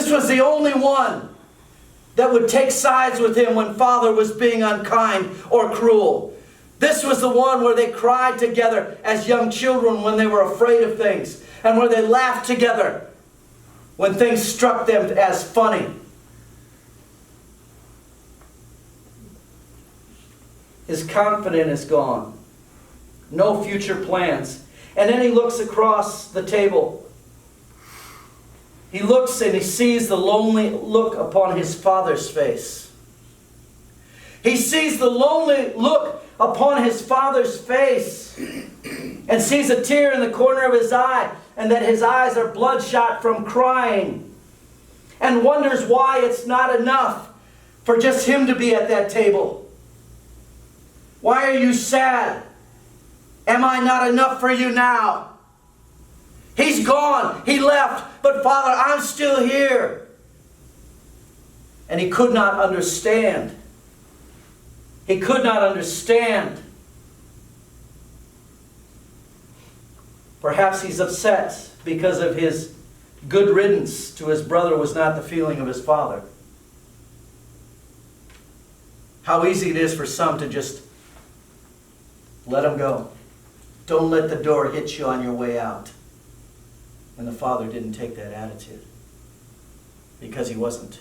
This was the only one that would take sides with him when Father was being unkind or cruel. This was the one where they cried together as young children when they were afraid of things, and where they laughed together when things struck them as funny. His confidence is gone. No future plans. And then he looks across the table. He looks and he sees the lonely look upon his father's face. He sees the lonely look upon his father's face and sees a tear in the corner of his eye, and that his eyes are bloodshot from crying, and wonders why it's not enough for just him to be at that table. Why are you sad? Am I not enough for you now? He's gone. He left. But Father, I'm still here. And he could not understand. He could not understand. Perhaps he's upset because of his good riddance to his brother was not the feeling of his father. How easy it is for some to just let him go. Don't let the door hit you on your way out. And the father didn't take that attitude. Because he wasn't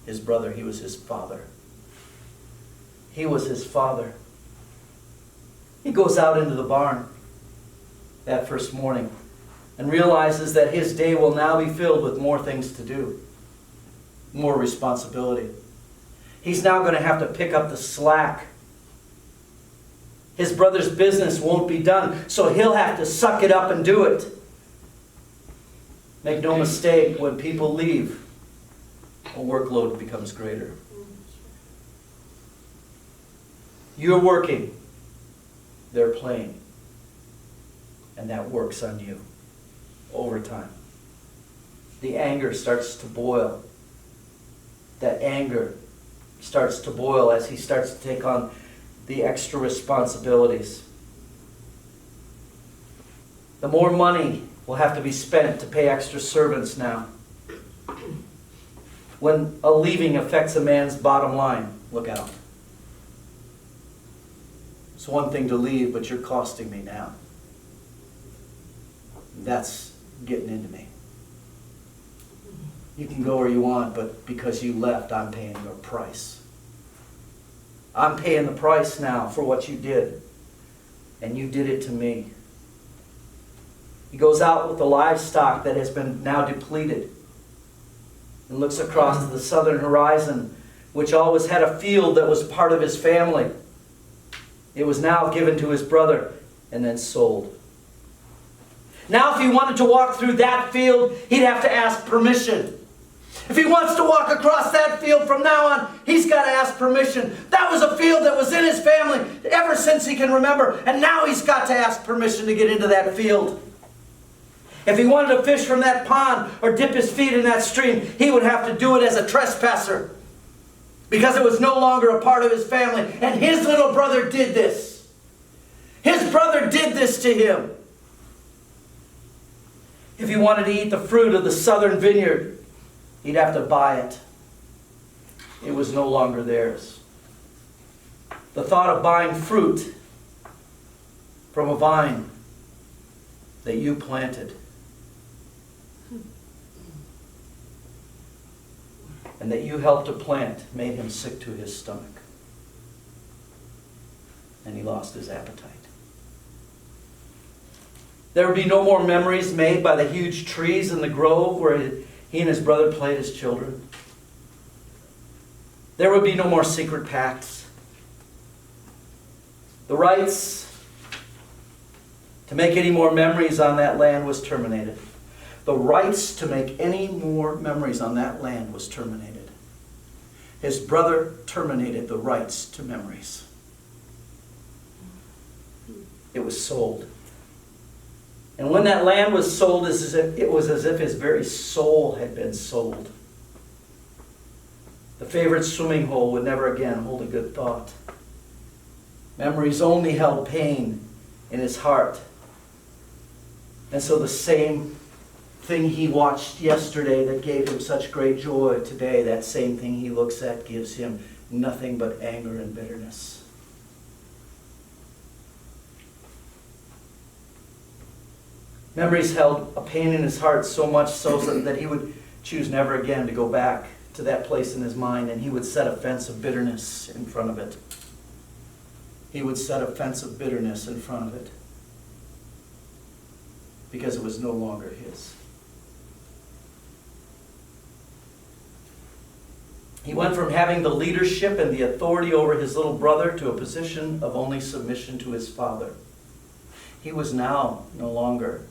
his brother, he was his father. He was his father. He goes out into the barn that first morning and realizes that his day will now be filled with more things to do. More responsibility. He's now going to have to pick up the slack. His brother's business won't be done, so he'll have to suck it up and do it. Make no mistake, when people leave, a workload becomes greater. You're working, they're playing. And that works on you over time. The anger starts to boil. That anger starts to boil as he starts to take on the extra responsibilities. The more money will have to be spent to pay extra servants now. When a leaving affects a man's bottom line, look out. It's one thing to leave, but you're costing me now. That's getting into me. You can go where you want, but because you left, I'm paying your price. I'm paying the price now for what you did. And you did it to me. He goes out with the livestock that has been now depleted and looks across to the southern horizon, which always had a field that was part of his family. It was now given to his brother and then sold. Now if he wanted to walk through that field, he'd have to ask permission. If he wants to walk across that field from now on, he's got to ask permission. That was a field that was in his family ever since he can remember, and now he's got to ask permission to get into that field. If he wanted to fish from that pond or dip his feet in that stream, he would have to do it as a trespasser, because it was no longer a part of his family. And his little brother did this. His brother did this to him. If he wanted to eat the fruit of the southern vineyard, he'd have to buy it. It was no longer theirs. The thought of buying fruit from a vine that you planted and that you helped to plant made him sick to his stomach. And he lost his appetite. There would be no more memories made by the huge trees in the grove where he and his brother played as children. There would be no more secret pacts. The rights to make any more memories on that land was terminated. The rights to make any more memories on that land was terminated. His brother terminated the rights to memories. It was sold. And when that land was sold, it was as if his very soul had been sold. The favorite swimming hole would never again hold a good thought. Memories only held pain in his heart. And so the same thing he watched yesterday that gave him such great joy, today that same thing he looks at gives him nothing but anger and bitterness. Memories held a pain in his heart, so much so that he would choose never again to go back to that place in his mind, and he would set a fence of bitterness in front of it. He would set a fence of bitterness in front of it because it was no longer his. He went from having the leadership and the authority over his little brother to a position of only submission to his father. He was now no longer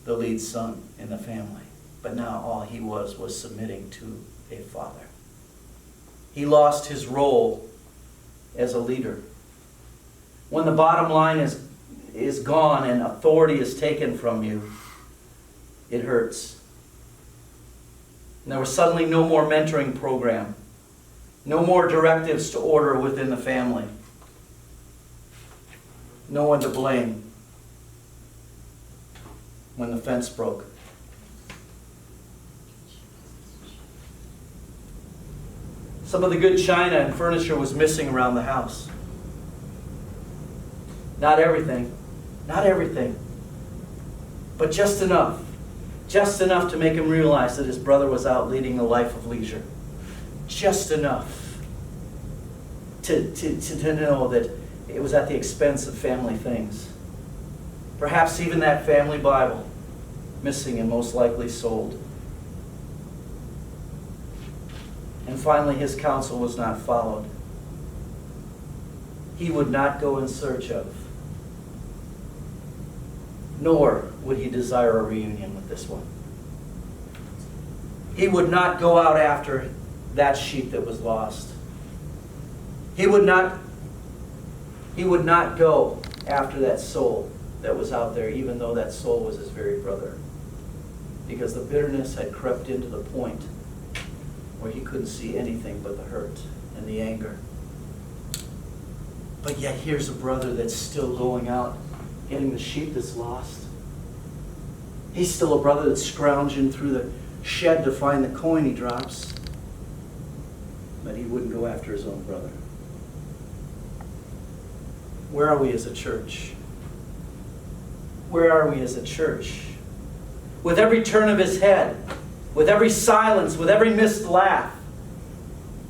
the lead son in the family, but now all he was submitting to a father. He lost his role as a leader. When the bottom line is gone and authority is taken from you, it hurts. And there was suddenly no more mentoring program, no more directives to order within the family, no one to blame when the fence broke. Some of the good china and furniture was missing around the house. Not everything, but just enough to make him realize that his brother was out leading a life of leisure. Just enough to know that it was at the expense of family things. Perhaps even that family Bible, missing and most likely sold. And finally, his counsel was not followed. He would not go in search of, nor would he desire a reunion with this one. He would not go out after that sheep that was lost. He would not go after that soul that was out there, even though that soul was his very brother. Because the bitterness had crept into the point where he couldn't see anything but the hurt and the anger. But yet here's a brother that's still going out getting the sheep that's lost. He's still a brother that's scrounging through the shed to find the coin he drops. But he wouldn't go after his own brother. Where are we as a church? Where are we as a church? With every turn of his head, with every silence, with every missed laugh,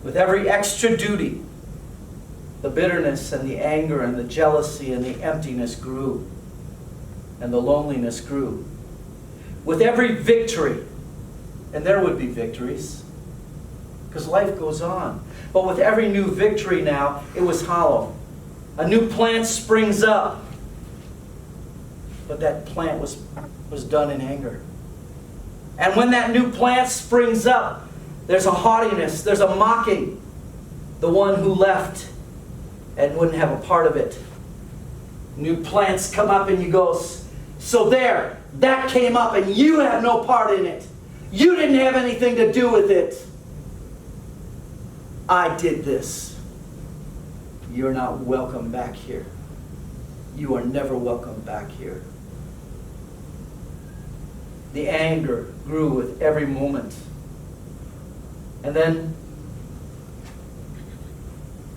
with every extra duty, the bitterness and the anger and the jealousy and the emptiness grew, and the loneliness grew. With every victory, and there would be victories, because life goes on, but with every new victory now, it was hollow. A new plant springs up, but that plant was done in anger. And when that new plant springs up, there's a haughtiness, there's a mocking. The one who left and wouldn't have a part of it. New plants come up and you go, so there, that came up and you have no part in it. You didn't have anything to do with it. I did this. You're not welcome back here. You are never welcome back here. The anger grew with every moment. And then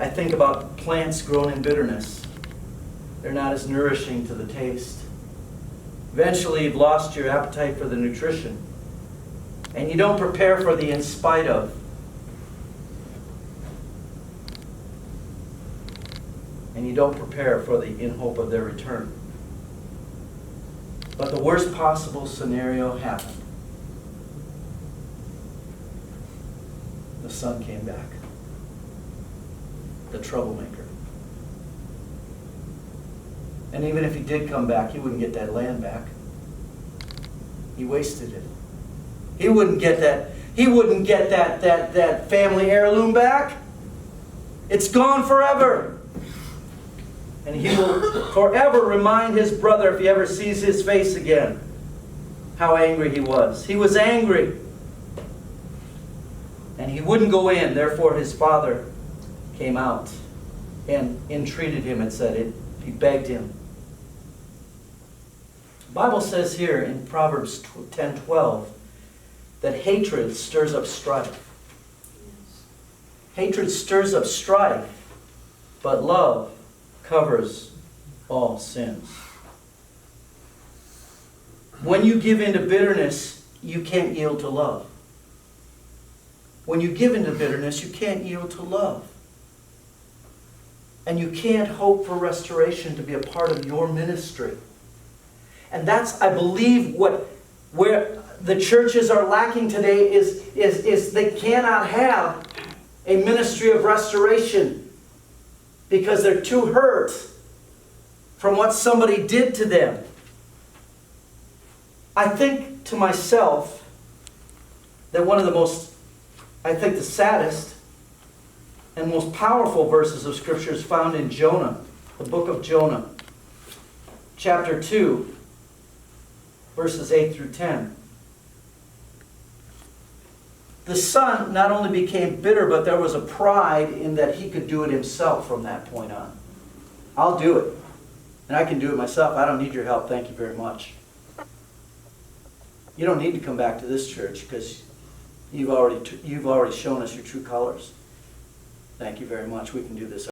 I think about plants grown in bitterness. They're not as nourishing to the taste. Eventually you've lost your appetite for the nutrition. And you don't prepare for the in spite of. And you don't prepare for the in hope of their return. But the worst possible scenario happened. The son came back. The troublemaker. And even if he did come back, he wouldn't get that land back. He wasted it. He wouldn't get that. He wouldn't get that family heirloom back. It's gone forever. And he will forever remind his brother, if he ever sees his face again, how angry he was. He was angry. And he wouldn't go in. Therefore, his father came out and entreated him and said it. He begged him. The Bible says here in Proverbs 10:12 that hatred stirs up strife. Hatred stirs up strife, but love covers all sins. When you give in to bitterness, you can't yield to love. When you give in to bitterness, you can't yield to love. And you can't hope for restoration to be a part of your ministry. And that's, I believe, where the churches are lacking today is they cannot have a ministry of restoration because they're too hurt from what somebody did to them. I think to myself that one of the most, I think the saddest and most powerful verses of Scripture is found in Jonah, the book of Jonah, chapter 2, verses 8 through 10. The son not only became bitter, but there was a pride in that he could do it himself from that point on. I'll do it. And I can do it myself. I don't need your help. Thank you very much. You don't need to come back to this church because you've already shown us your true colors. Thank you very much. We can do this